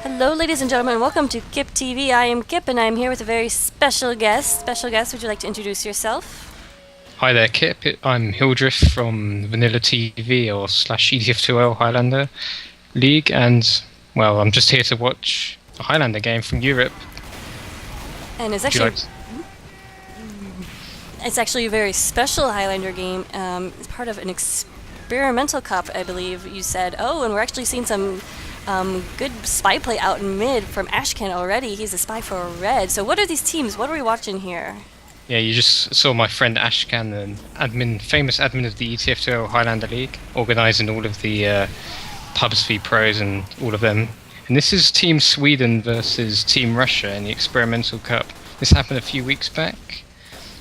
Hello, ladies and gentlemen. Welcome to Kip TV. I am Kip, and I am here with a very special guest. Special guest, would you like to introduce yourself? Hi there, Kip. I'm Hildreth from Vanilla TV or slash EDF2L Highlander League, and well, I'm just here to watch a Highlander game from Europe. And it's Would you actually like it's actually a very special Highlander game. It's part of an experimental cup, I believe you said. Oh, and we're actually seeing some good spy play out in mid from Ashcan already. He's a spy for red. So what are these teams? What are we watching here? Yeah, you just saw my friend Ashcan, an famous admin of the ETF2L Highlander League, organising all of the pubs v pros and all of them. And this is Team Sweden versus Team Russia in the experimental cup. This happened a few weeks back.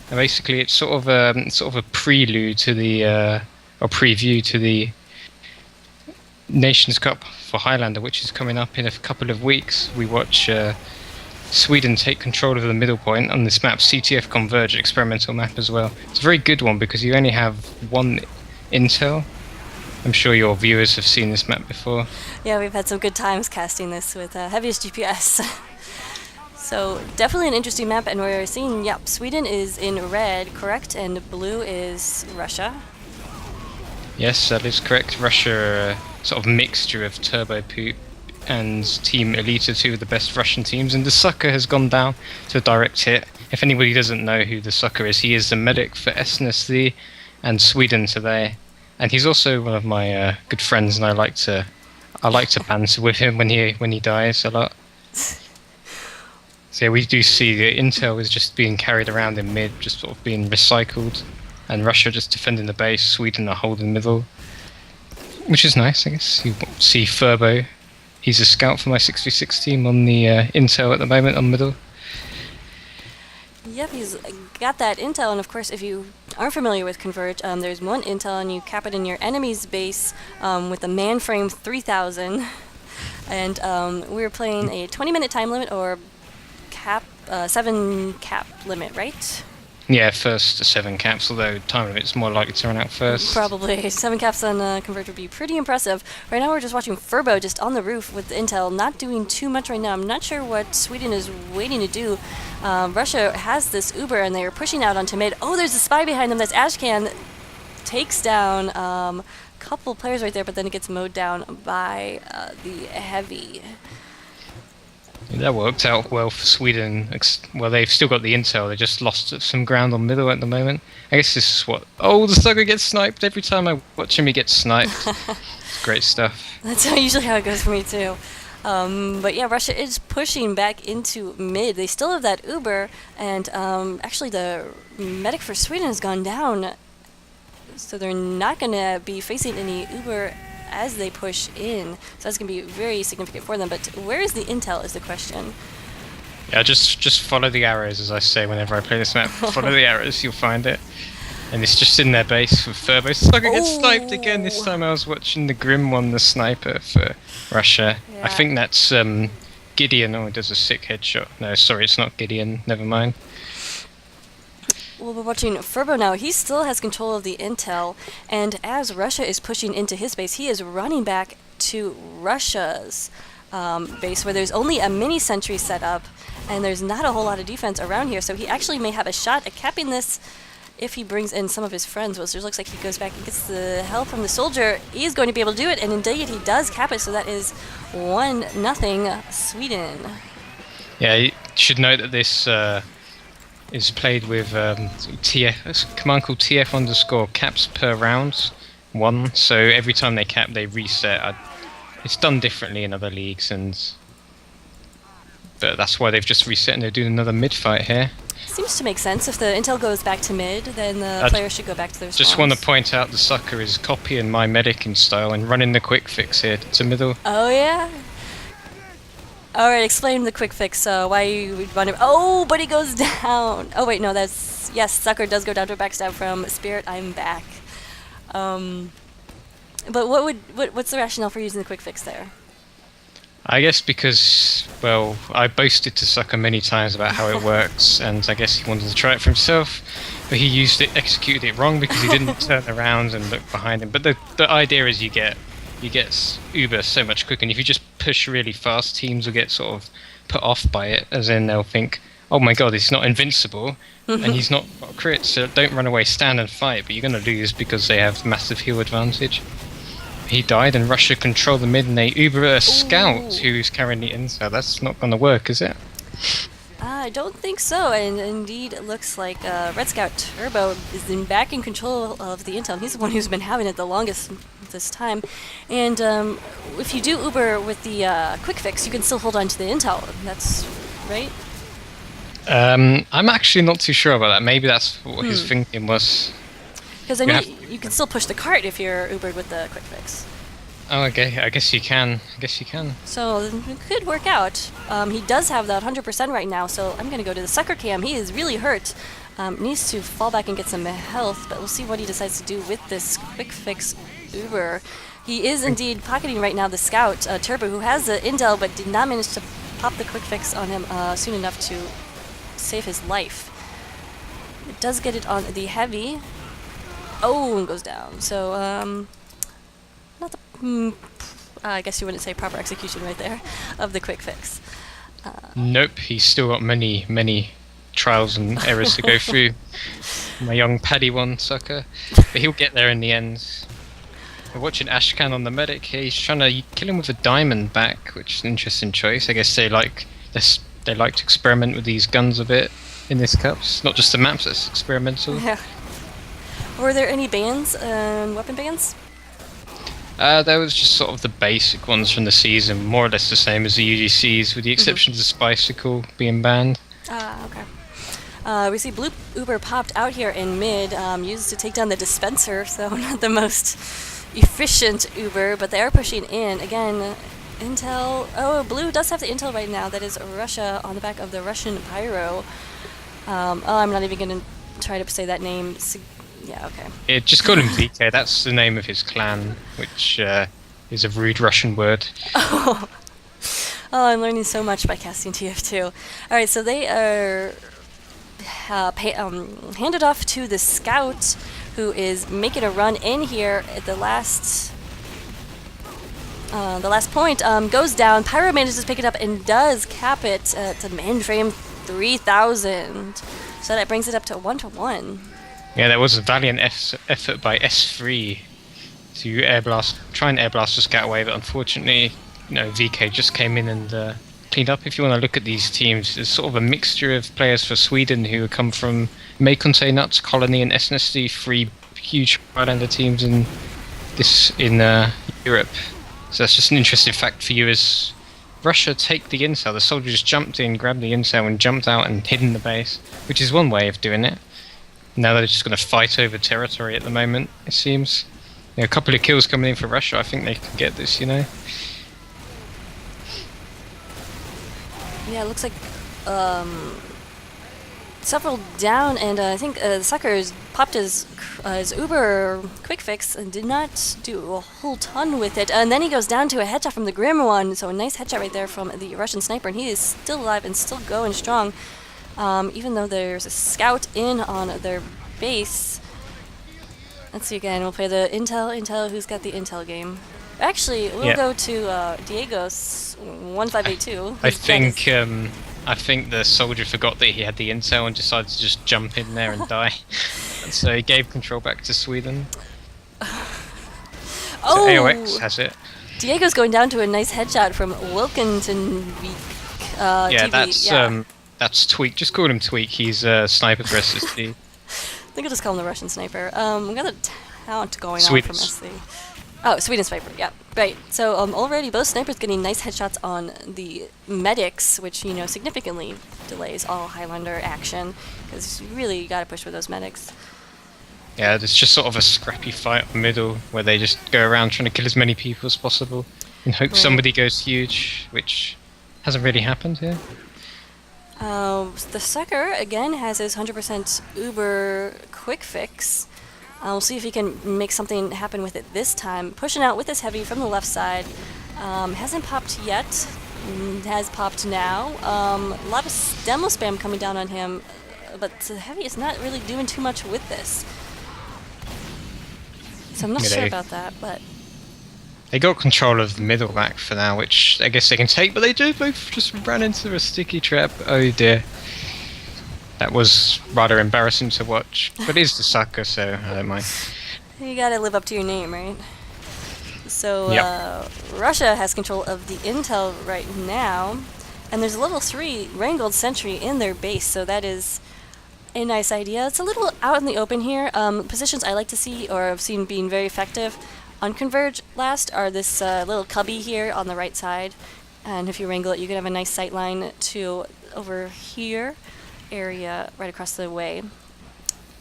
And basically, it's sort of a prelude to the or preview to the Nations Cup for Highlander, which is coming up in a couple of weeks. We watch Sweden take control of the middle point on this map, CTF Converge, experimental map as well. It's a very good one because you only have one intel. I'm sure your viewers have seen this map before. Yeah, we've had some good times casting this with heaviest GPS. So definitely an interesting map, and we're seeing, yep, Sweden is in red, correct, and blue is Russia. Yes, that is correct. Russia, sort of mixture of Turbo Poop and Team Elite, two of the best Russian teams, and the Sucker has gone down to a direct hit. If anybody doesn't know who the Sucker is, he is the medic for SNSD and Sweden today, and he's also one of my good friends, and I like to banter with him when he dies a lot. So yeah, we do see the intel is just being carried around in mid, just sort of being recycled, and Russia just defending the base, Sweden are holding middle, which is nice, I guess. You see Furbo, he's a scout for my 6v6 team on the intel at the moment on middle. Yep, he's got that intel, and of course, if you aren't familiar with Converge, there's one intel, and you cap it in your enemy's base with the ManFrame 3000, and we were playing a 20-minute time limit or 7 cap limit, right? Yeah, first to 7 caps, although time limit's more likely to run out first. Probably. 7 caps on Converge would be pretty impressive. Right now we're just watching Furbo just on the roof with the intel, not doing too much right now. I'm not sure what Sweden is waiting to do. Russia has this Uber, and they are pushing out onto mid. Oh, there's a spy behind them. That's Ashcan. Takes down a couple players right there, but then it gets mowed down by the heavy. That worked out well for Sweden. Well, they've still got the intel. They just lost some ground on middle at the moment. I guess this is what... Oh, the Sucker gets sniped. Every time I watch him, he gets sniped. It's great stuff. That's usually how it goes for me, too. But yeah, Russia is pushing back into mid. They still have that Uber, and actually the medic for Sweden has gone down. So they're not going to be facing any Uber as they push in, so that's going to be very significant for them. But where is the intel is the question. Yeah, just follow the arrows, as I say whenever I play this map. Follow the arrows, you'll find it. And it's just in their base with Furbo. Sucker gets sniped again. This time I was watching the Grim one, the sniper for Russia. Yeah. I think that's Gideon. Oh, he does a sick headshot. No, sorry, it's not Gideon. Never mind. Well, we're watching Furbo now. He still has control of the intel, and as Russia is pushing into his base, he is running back to Russia's base, where there's only a mini sentry set up, and there's not a whole lot of defense around here, so he actually may have a shot at capping this if he brings in some of his friends. Well, so it looks like he goes back and gets the help from the soldier. He's going to be able to do it, and indeed he does cap it, so that is 1-0 Sweden. Yeah, you should note that this... is played with TF, a command called TF_caps per round 1. So every time they cap, they reset. It's done differently in other leagues, but that's why they've just reset and they're doing another mid fight here. Seems to make sense. If the intel goes back to mid, then the player should go back to their spawns. Just want to point out the Sucker is copying my medic in style and running the quick fix here to middle. Oh yeah. Alright, explain the quick fix, why you would want to... Oh, but he goes down! Oh wait, no, that's... Yes, Sucker does go down to a backstab from Spirit, I'm back. But what's the rationale for using the quick fix there? I guess because, well, I boasted to Sucker many times about how it works, and I guess he wanted to try it for himself, but he executed it wrong because he didn't turn around and look behind him. But the idea is you get Uber so much quicker, and if you just push really fast, teams will get sort of put off by it, as in they'll think, oh my god, he's not invincible, and he's not got a crit, so don't run away, stand and fight, but you're going to lose because they have massive heal advantage. He died, and Russia control the mid, and they Uber a scout who's carrying the intel. That's not going to work, is it? I don't think so, and indeed it looks like Red Scout Turbo is back in control of the intel. He's the one who's been having it the longest this time. And if you do Uber with the quick fix, you can still hold on to the intel. That's right? I'm actually not too sure about that. Maybe that's what his thinking was. Because I know you can still push the cart if you're Ubered with the quick fix. Oh, okay. I guess you can. So it could work out. He does have that 100% right now, so I'm going to go to the sucker cam. He is really hurt. Needs to fall back and get some health, but we'll see what he decides to do with this quick fix Uber. He is indeed pocketing right now the scout, Turbo, who has the intel, but did not manage to pop the quick fix on him soon enough to save his life. It does get it on the heavy. Oh, and goes down. So, not the... I guess you wouldn't say proper execution right there of the quick fix. Nope, he's still got many trials and errors to go through. My young Padawan sucker. But he'll get there in the end. We're watching Ashcan on the medic here. He's trying to kill him with a diamond back, which is an interesting choice. I guess they like to experiment with these guns a bit in this cup. It's not just the maps, it's experimental. Yeah. Were there any bans, weapon bans? There was just sort of the basic ones from the season, more or less the same as the UGCs, with the exception of the Spicicle being banned. Okay. We see Blue Uber popped out here in mid, used to take down the dispenser, so not the most efficient Uber, but they are pushing in. Again, intel. Oh, Blue does have the intel right now. That is Russia on the back of the Russian Pyro. I'm not even going to try to say that name. Yeah, okay. Yeah, just call him VK. That's the name of his clan, which is a rude Russian word. Oh, I'm learning so much by casting TF2. All right, so they are handed off to the scout, who is making a run in here at the last point. Goes down. Pyro manages to pick it up and does cap it to ManFrame 3000. So that brings it up to 1-1. Yeah, there was a valiant effort by S3 to try and airblast the scout away, but unfortunately, VK just came in and cleaned up. If you want to look at these teams, there's sort of a mixture of players for Sweden who come from Maykonte Nuts, Colony, and SNSD, three huge Islander teams in Europe. So that's just an interesting fact for you. As Russia take the intel, the soldiers jumped in, grabbed the intel, and jumped out and hid in the base, which is one way of doing it. Now they're just going to fight over territory at the moment, it seems. A couple of kills coming in for Russia. I think they can get this, Yeah, it looks like several down, and I think Suckers popped his Uber quick fix and did not do a whole ton with it. And then he goes down to a headshot from the Grim one, so a nice headshot right there from the Russian sniper, and he is still alive and still going strong. Even though there's a scout in on their base. Let's see again, we'll play the Intel, who's got the Intel game. Actually, we'll go to Diego's 1582. I think the soldier forgot that he had the intel and decided to just jump in there and die. And so he gave control back to Sweden. So AOX has it. Diego's going down to a nice headshot from Wilkinson. That's Tweak. Just call him Tweak. He's a sniper for SSD. I think I'll just call him the Russian sniper. We got a talent going on from SC. Oh, Sweden sniper. Yeah, right. So already both snipers getting nice headshots on the medics, which significantly delays all Highlander action because you really got to push for those medics. Yeah, there's just sort of a scrappy fight in the middle where they just go around trying to kill as many people as possible and hope somebody goes huge, which hasn't really happened here. The Sucker, again, has his 100% Uber quick fix. We'll see if he can make something happen with it this time. Pushing out with his heavy from the left side. Hasn't popped yet. Has popped now. A lot of demo spam coming down on him, but the heavy is not really doing too much with this. So I'm not sure about that, but... They got control of the middle back for now, which I guess they can take, but they do both just ran into a sticky trap. Oh dear. That was rather embarrassing to watch, but it is the sucker, so I don't mind. You gotta live up to your name, right? So, Yep. Russia has control of the intel right now, and there's a level 3 Wrangled Sentry in their base, so that is a nice idea. It's a little out in the open here. Positions I like to see, or I've seen being very effective on Converge last, are this little cubby here on the right side, and if you wrangle it, you can have a nice sight line to over here area right across the way.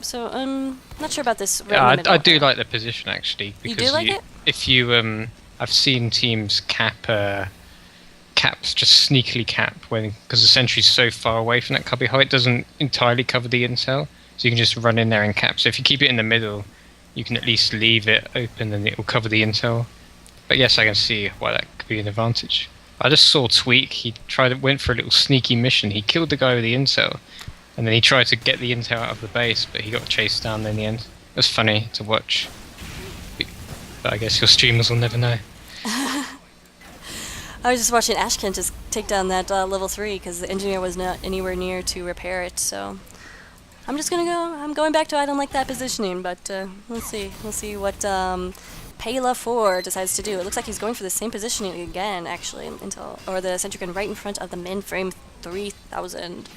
So I'm not sure about this. Right Yeah, in the middle. I do like the position actually, You because do like it? if you I've seen teams caps just sneakily cap when because the sentry's so far away from that cubby hole, it doesn't entirely cover the intel, so you can just run in there and cap. So if you keep it in the middle, you can at least leave it open and it will cover the intel. But yes, I can see why that could be an advantage. I just saw Tweak. He went for a little sneaky mission. He killed the guy with the intel, and then he tried to get the intel out of the base, but he got chased down in the end. It was funny to watch. But I guess your streamers will never know. I was just watching Ashkin just take down that level 3 because the engineer was not anywhere near to repair it. So I'm just gonna go. I'm going back to I don't like that positioning, but we'll see. We'll see what Pela 4 decides to do. It looks like he's going for the same positioning again, actually, or the sentry gun right in front of the ManFrame 3000.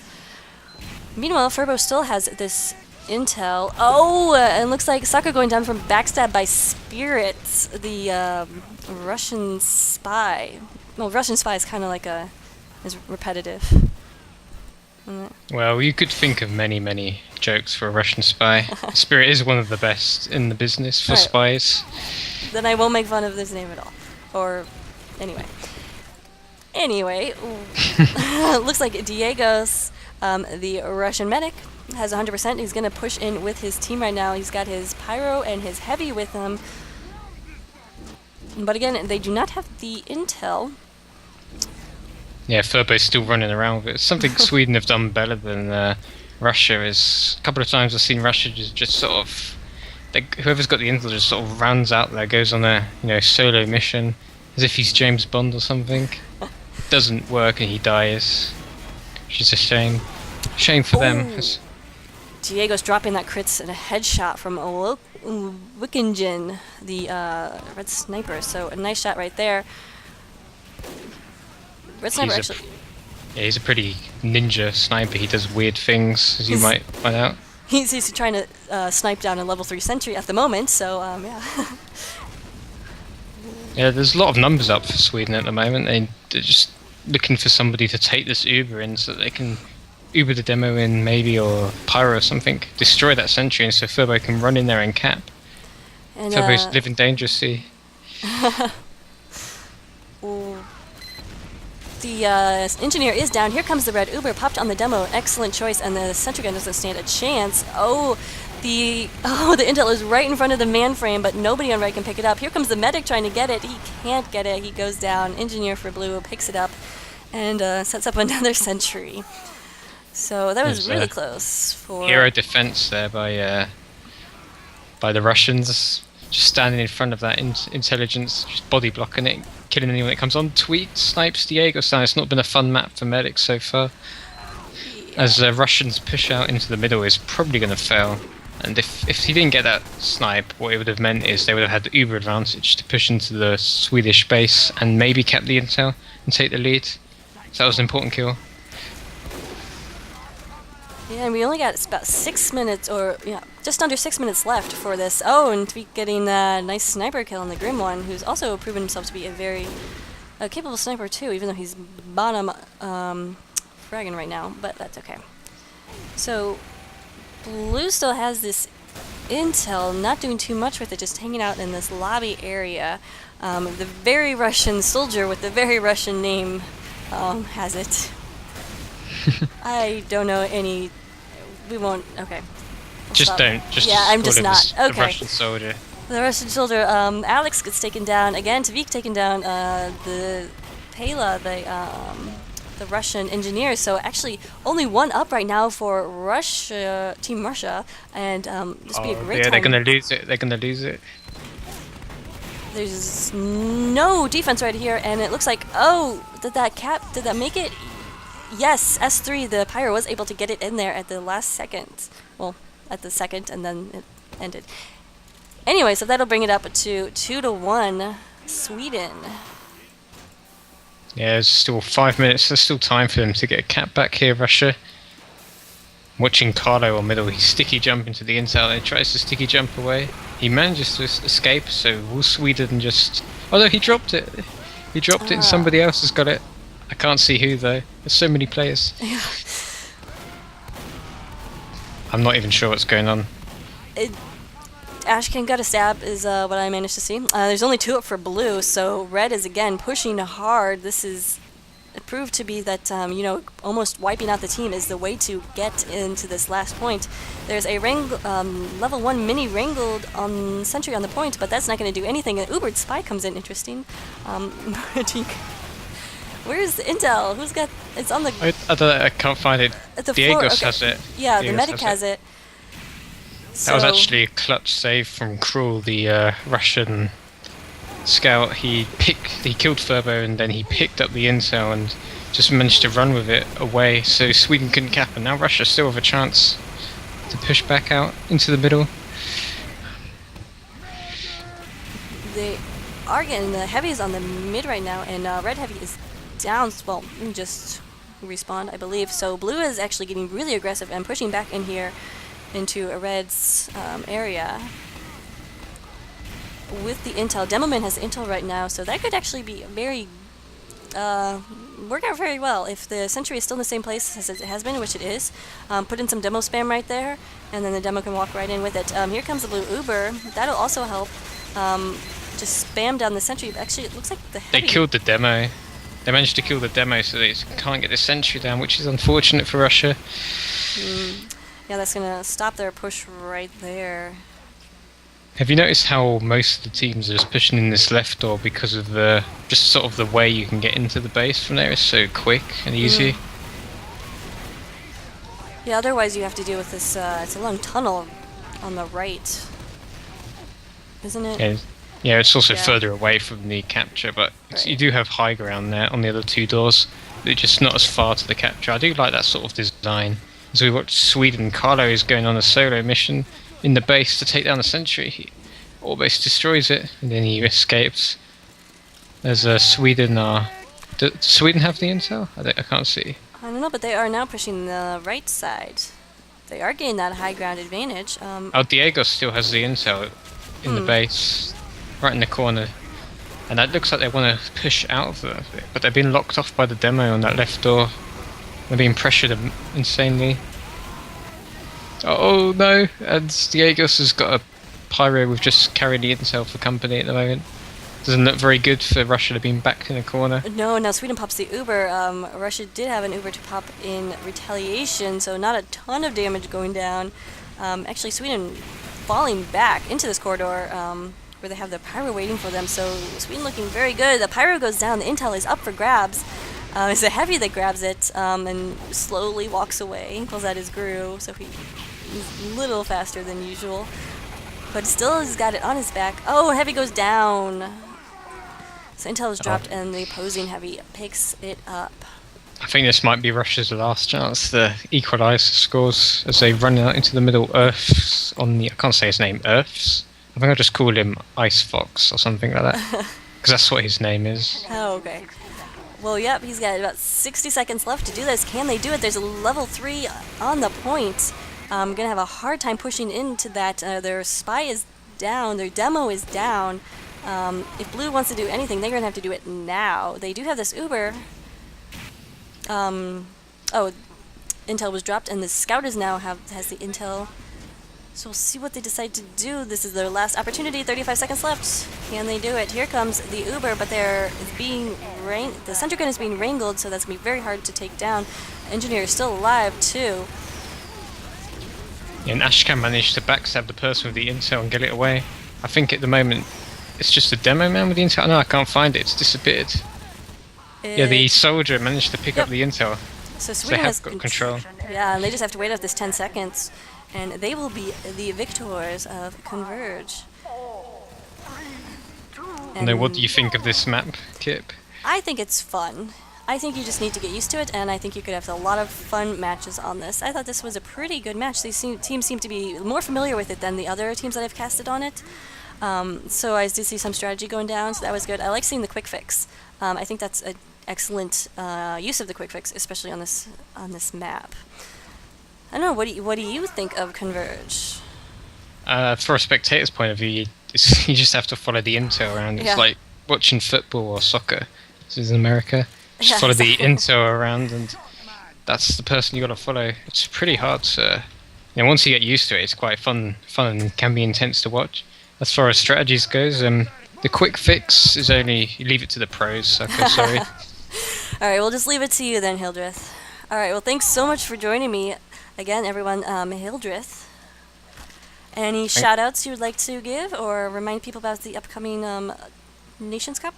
Meanwhile, Furbo still has this intel. Oh, and looks like Saka going down from backstab by Spirits, the Russian spy. Well, Russian spy is kind of like is repetitive. Well, you could think of many jokes for a Russian spy. Spirit is one of the best in the business for Right. spies. Then I won't make fun of his name at all. Or, anyway. Anyway, looks like Diego's, the Russian medic, has 100%. He's going to push in with his team right now. He's got his pyro and his heavy with him. But again, they do not have the intel. Yeah, Furbo's still running around with it. It's something Sweden have done better than Russia is. A couple of times I've seen Russia just sort of... whoever's got the intel just sort of runs out there, goes on a solo mission, as if he's James Bond or something. Doesn't work and he dies. Which is a shame. Shame for them. Ooh. Diego's dropping that crits and a headshot from Wickingen, the red sniper. So a nice shot right there. Red sniper actually. Yeah, he's a pretty ninja sniper. He does weird things, as you might find out. He's trying to snipe down a level 3 sentry at the moment. So yeah. Yeah, there's a lot of numbers up for Sweden at the moment. They're just looking for somebody to take this Uber in so that they can Uber the demo in maybe, or Pyro or something. Destroy that sentry and so Furbo can run in there and cap. And Furbo's living dangerously. The engineer is down. Here comes the red Uber, popped on the demo. Excellent choice, and the sentry gun doesn't stand a chance. The intel is right in front of the ManFrame, but nobody on right can pick it up. Here comes the medic trying to get it. He can't get it. He goes down. Engineer for blue picks it up and sets up another sentry. So that was really close for hero defense there by the Russians. Just standing in front of that intelligence, just body blocking it, killing anyone that comes on. Tweet snipes Diego. So it's not been a fun map for medics so far. Yeah. As Russians push out into the middle, is probably going to fail. And if he didn't get that snipe, what it would have meant is they would have had the uber advantage to push into the Swedish base and maybe cap the intel and take the lead. So that was an important kill. Yeah, and we only got about 6 minutes, or just under 6 minutes left for this. Oh, and Tweak getting a nice sniper kill on the Grim one, who's also proven himself to be a very capable sniper too, even though he's bottom fragging right now, but that's okay. So, Blue still has this intel, not doing too much with it, just hanging out in this lobby area. The very Russian soldier with the very Russian name has it. I don't know any. We won't. Okay. Just don't. Just yeah, I'm just not. The Okay. Russian soldier. The Russian soldier. Alex gets taken down again. Tavik taken down. The Pela, the Russian engineer. So actually, only one up right now for Russia, Team Russia, and this would be a great time. They're gonna lose it. They're gonna lose it. There's no defense right here, and it looks like, oh, did that make it? Yes, S3, the Pyro was able to get it in there at the last second. Well, at the second, and then it ended. Anyway, so that'll bring it up to 2-1, Sweden. Yeah, there's still 5 minutes. There's still time for them to get a cap back here, Russia. Watching Carlo on middle, he's sticky jump into the intel and he tries to sticky jump away. He manages to escape, so will Sweden just... Oh no, he dropped it. He dropped it and somebody else has got it. I can't see who though. There's so many players. I'm not even sure what's going on. Ashken got a stab is what I managed to see. There's only 2 up for blue, so red is again pushing hard. This is proved to be that, you know, almost wiping out the team is the way to get into this last point. There's a level 1 mini wrangled on sentry on the point, but that's not going to do anything. An Ubered spy comes in, interesting. Where's the intel? Who's got... It's on the... I don't know, I can't find it. At the Diegos floor. Okay. has it. Yeah, Diegos the medic has it. So that was actually a clutch save from Krull, the Russian scout. He killed Furbo and then he picked up the intel and just managed to run with it away, so Sweden couldn't cap, and now Russia still have a chance to push back out into the middle. They are getting the heavies on the mid right now, and red heavy is down. Well, just respawned, I believe. So blue is actually getting really aggressive and pushing back in here into a red's area with the intel. Demoman has intel right now, so that could actually be very work out very well if the sentry is still in the same place as it has been, which it is. Put in some demo spam right there, and then the demo can walk right in with it. Here comes the blue Uber. That'll also help. Just spam down the sentry. Actually, it looks like the heavy... They killed the demo. They managed to kill the demo, so they can't get the sentry down, which is unfortunate for Russia. Yeah, that's gonna stop their push right there. Have you noticed how most of the teams are just pushing in this left door because of the just sort of the way you can get into the base from there is so quick and easy? Yeah, otherwise you have to deal with this, it's a long tunnel on the right, isn't it? Yeah, it's also further away from the capture, but you do have high ground there on the other 2 doors. They're just not as far to the capture. I do like that sort of design. As we watch Sweden, Carlo is going on a solo mission in the base to take down the sentry. He almost destroys it, and then he escapes. There's Sweden. Does Sweden have the intel? I can't see. I don't know, but they are now pushing the right side. They are getting that high ground advantage. Diego still has the intel in the base, right in the corner. And that looks like they want to push out of it, but they've been locked off by the demo on that left door. They're being pressured insanely. Oh no! And Diegos has got a pyro with just carried the intel for company at the moment. Doesn't look very good for Russia to be back in the corner. No, now Sweden pops the Uber. Russia did have an Uber to pop in retaliation, so not a ton of damage going down. Actually, Sweden falling back into this corridor where they have the pyro waiting for them, so Sweden looking very good. The pyro goes down, the intel is up for grabs. It's a heavy that grabs it and slowly walks away, pulls out his GRU, so he's a little faster than usual. But still has got it on his back. Oh, heavy goes down. So intel is dropped and the opposing heavy picks it up. I think this might be Russia's last chance to equalise the scores as they run out into the middle. Earths on the... I can't say his name. Earths? I think I'll just call him Ice Fox or something like that. Because that's what his name is. Oh, okay. Well, yep, he's got about 60 seconds left to do this. Can they do it? There's a level 3 on the point. Gonna have a hard time pushing into that. Their spy is down. Their demo is down. If blue wants to do anything, they're gonna have to do it now. They do have this Uber. Oh, intel was dropped, and the scout is now has the intel. So we'll see what they decide to do. This is their last opportunity. 35 seconds left. Can they do it? Here comes the Uber, but they're being the center gun is being wrangled, so that's gonna be very hard to take down. Engineer is still alive too. Yeah, and Ashkan managed to backstab the person with the intel and get it away. I think at the moment it's just a demo man with the intel. No, I can't find it. It's disappeared. Yeah, the soldier managed to pick up the intel. So Sweden has got control. Yeah, and they just have to wait out this 10 seconds. And they will be the victors of Converge. Now, what do you think of this map, Kip? I think it's fun. I think you just need to get used to it, and I think you could have a lot of fun matches on this. I thought this was a pretty good match. These teams seem to be more familiar with it than the other teams that I've casted on it. So I did see some strategy going down, so that was good. I like seeing the quick fix. I think that's an excellent use of the quick fix, especially on this map. I don't know. What do you think of Converge? For a spectator's point of view, you just have to follow the intel around. It's Yeah. like watching football or soccer. This is in America. Just Yeah, follow the exactly. intel around, and that's the person you got to follow. It's pretty hard to. Once you get used to it, it's quite fun and can be intense to watch. As far as strategies goes, the quick fix is only you leave it to the pros. Sucker, sorry. All right, we'll just leave it to you then, Hildreth. All right, well, thanks so much for joining me again, everyone. Hildreth. Any shout outs you would like to give or remind people about the upcoming Nations Cup?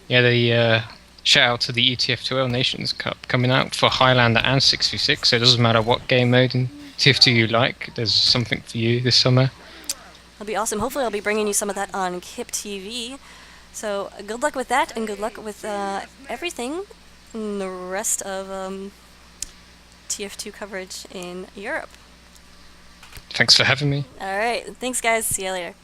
Yeah, the shout out to the ETF2L Nations Cup coming out for Highlander and 6v6. So it doesn't matter what game mode in TF2 you like. There's something for you this summer. That'll be awesome. Hopefully, I'll be bringing you some of that on KIP TV. So good luck with that, and good luck with everything in the rest of TF2 coverage in Europe. Thanks for having me. All right, thanks, guys. See you later.